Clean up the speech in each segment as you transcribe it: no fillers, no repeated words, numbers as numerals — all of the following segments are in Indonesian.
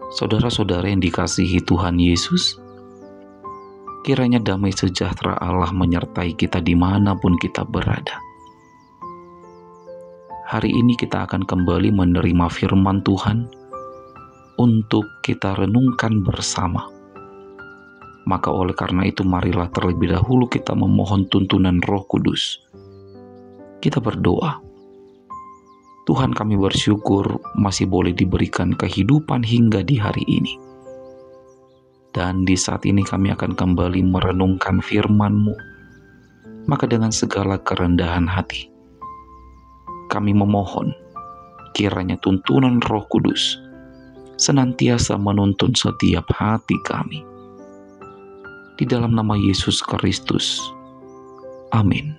Saudara-saudara yang dikasihi Tuhan Yesus, kiranya damai sejahtera Allah menyertai kita dimanapun kita berada. Hari ini kita akan kembali menerima firman Tuhan untuk kita renungkan bersama. Maka oleh karena itu marilah terlebih dahulu kita memohon tuntunan Roh Kudus. Kita berdoa. Tuhan, kami bersyukur masih boleh diberikan kehidupan hingga di hari ini. Dan di saat ini kami akan kembali merenungkan firman-Mu. Maka dengan segala kerendahan hati, kami memohon kiranya tuntunan Roh Kudus senantiasa menuntun setiap hati kami. Di dalam nama Yesus Kristus. Amin.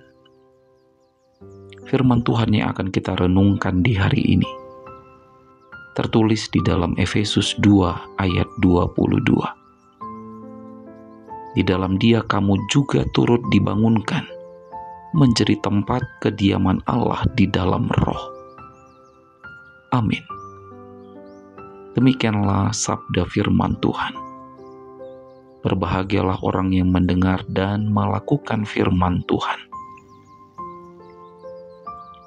Firman Tuhan yang akan kita renungkan di hari ini tertulis di dalam Efesus 2 ayat 22. Di dalam Dia kamu juga turut dibangunkan menjadi tempat kediaman Allah di dalam Roh. Amin. Demikianlah sabda firman Tuhan. Berbahagialah orang yang mendengar dan melakukan firman Tuhan.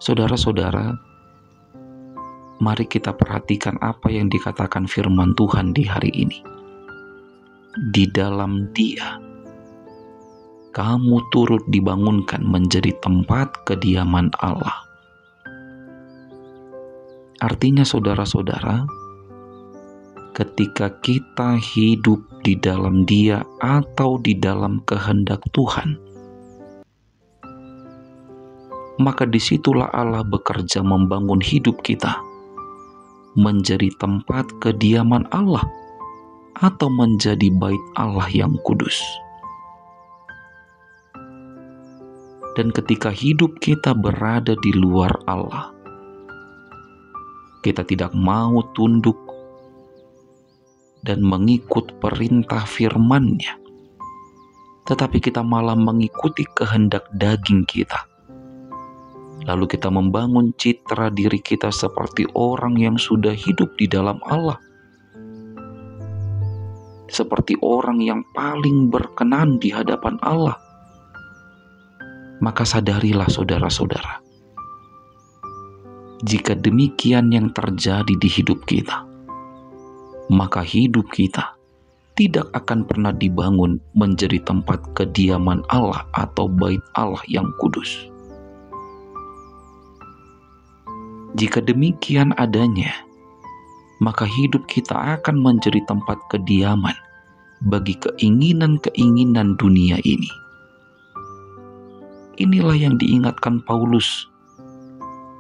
Saudara-saudara, mari kita perhatikan apa yang dikatakan firman Tuhan di hari ini. Di dalam Dia, kamu turut dibangunkan menjadi tempat kediaman Allah. Artinya saudara-saudara, ketika kita hidup di dalam Dia atau di dalam kehendak Tuhan, maka disitulah Allah bekerja membangun hidup kita menjadi tempat kediaman Allah atau menjadi bait Allah yang kudus. Dan ketika hidup kita berada di luar Allah, kita tidak mau tunduk dan mengikut perintah firman-Nya, tetapi kita malah mengikuti kehendak daging kita. Lalu kita membangun citra diri kita seperti orang yang sudah hidup di dalam Allah, seperti orang yang paling berkenan di hadapan Allah. Maka sadarilah saudara-saudara, jika demikian yang terjadi di hidup kita, maka hidup kita tidak akan pernah dibangun menjadi tempat kediaman Allah atau bait Allah yang kudus. Jika demikian adanya, maka hidup kita akan menjadi tempat kediaman bagi keinginan-keinginan dunia ini. Inilah yang diingatkan Paulus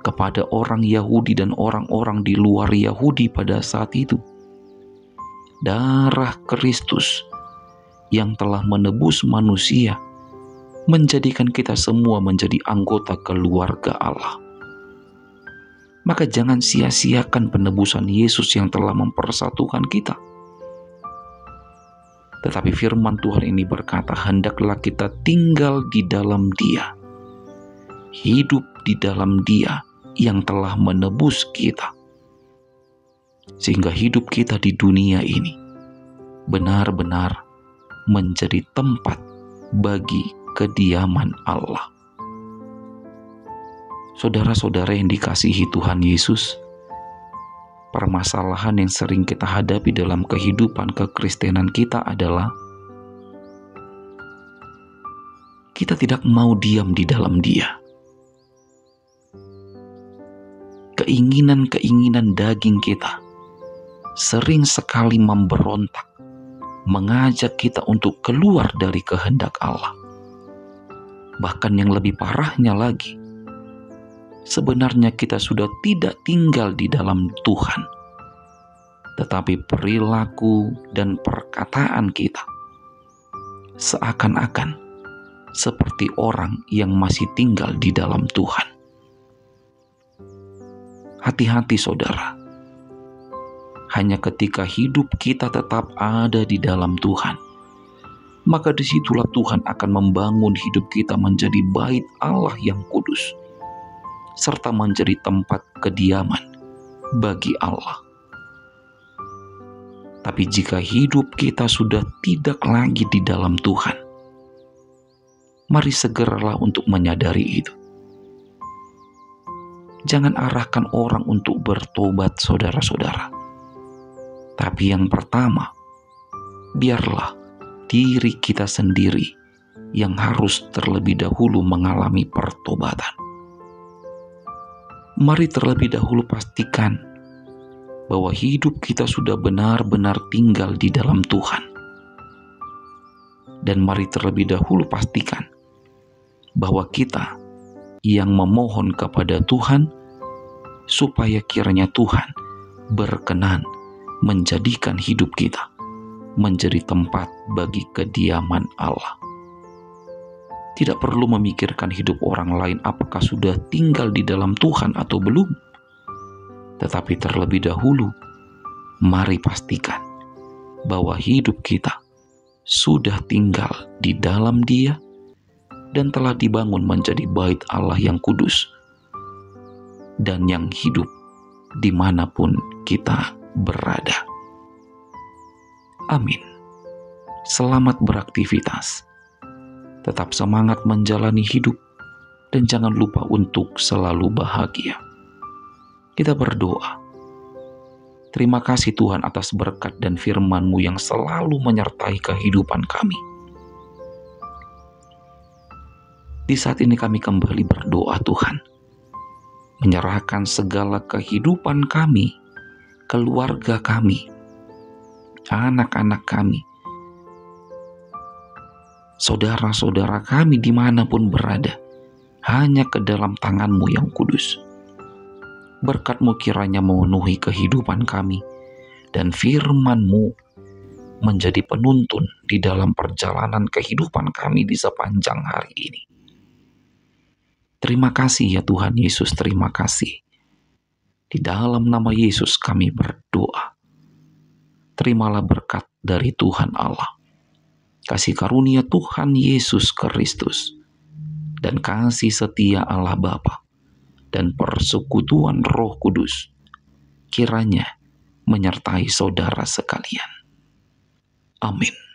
kepada orang Yahudi dan orang-orang di luar Yahudi pada saat itu. Darah Kristus yang telah menebus manusia menjadikan kita semua menjadi anggota keluarga Allah. Maka jangan sia-siakan penebusan Yesus yang telah mempersatukan kita. Tetapi firman Tuhan ini berkata, hendaklah kita tinggal di dalam Dia, hidup di dalam Dia yang telah menebus kita, sehingga hidup kita di dunia ini benar-benar menjadi tempat bagi kediaman Allah. Saudara-saudara yang dikasihi Tuhan Yesus, permasalahan yang sering kita hadapi dalam kehidupan kekristenan kita adalah kita tidak mau diam di dalam Dia. Keinginan-keinginan daging kita sering sekali memberontak, mengajak kita untuk keluar dari kehendak Allah. Bahkan yang lebih parahnya lagi, sebenarnya kita sudah tidak tinggal di dalam Tuhan, tetapi perilaku dan perkataan kita seakan-akan seperti orang yang masih tinggal di dalam Tuhan. Hati-hati saudara, hanya ketika hidup kita tetap ada di dalam Tuhan, maka disitulah Tuhan akan membangun hidup kita menjadi bait Allah yang kudus, serta menjadi tempat kediaman bagi Allah. Tapi jika hidup kita sudah tidak lagi di dalam Tuhan, mari segeralah untuk menyadari itu. Jangan arahkan orang untuk bertobat, saudara-saudara. Tapi yang pertama, biarlah diri kita sendiri yang harus terlebih dahulu mengalami pertobatan. Mari terlebih dahulu pastikan bahwa hidup kita sudah benar-benar tinggal di dalam Tuhan. Dan mari terlebih dahulu pastikan bahwa kita yang memohon kepada Tuhan supaya kiranya Tuhan berkenan menjadikan hidup kita menjadi tempat bagi kediaman Allah. Tidak perlu memikirkan hidup orang lain apakah sudah tinggal di dalam Tuhan atau belum. Tetapi terlebih dahulu, mari pastikan bahwa hidup kita sudah tinggal di dalam Dia dan telah dibangun menjadi bait Allah yang kudus dan yang hidup dimanapun kita berada. Amin. Selamat beraktivitas. Tetap semangat menjalani hidup dan jangan lupa untuk selalu bahagia. Kita berdoa. Terima kasih Tuhan atas berkat dan firman-Mu yang selalu menyertai kehidupan kami. Di saat ini kami kembali berdoa Tuhan, menyerahkan segala kehidupan kami, keluarga kami, anak-anak kami, saudara-saudara kami dimanapun berada, hanya ke dalam tangan-Mu yang kudus. Berkat-Mu kiranya memenuhi kehidupan kami, dan firman-Mu menjadi penuntun di dalam perjalanan kehidupan kami di sepanjang hari ini. Terima kasih ya Tuhan Yesus, terima kasih. Di dalam nama Yesus kami berdoa. Terimalah berkat dari Tuhan Allah, kasih karunia Tuhan Yesus Kristus, dan kasih setia Allah Bapa, dan persekutuan Roh Kudus, kiranya menyertai saudara sekalian. Amin.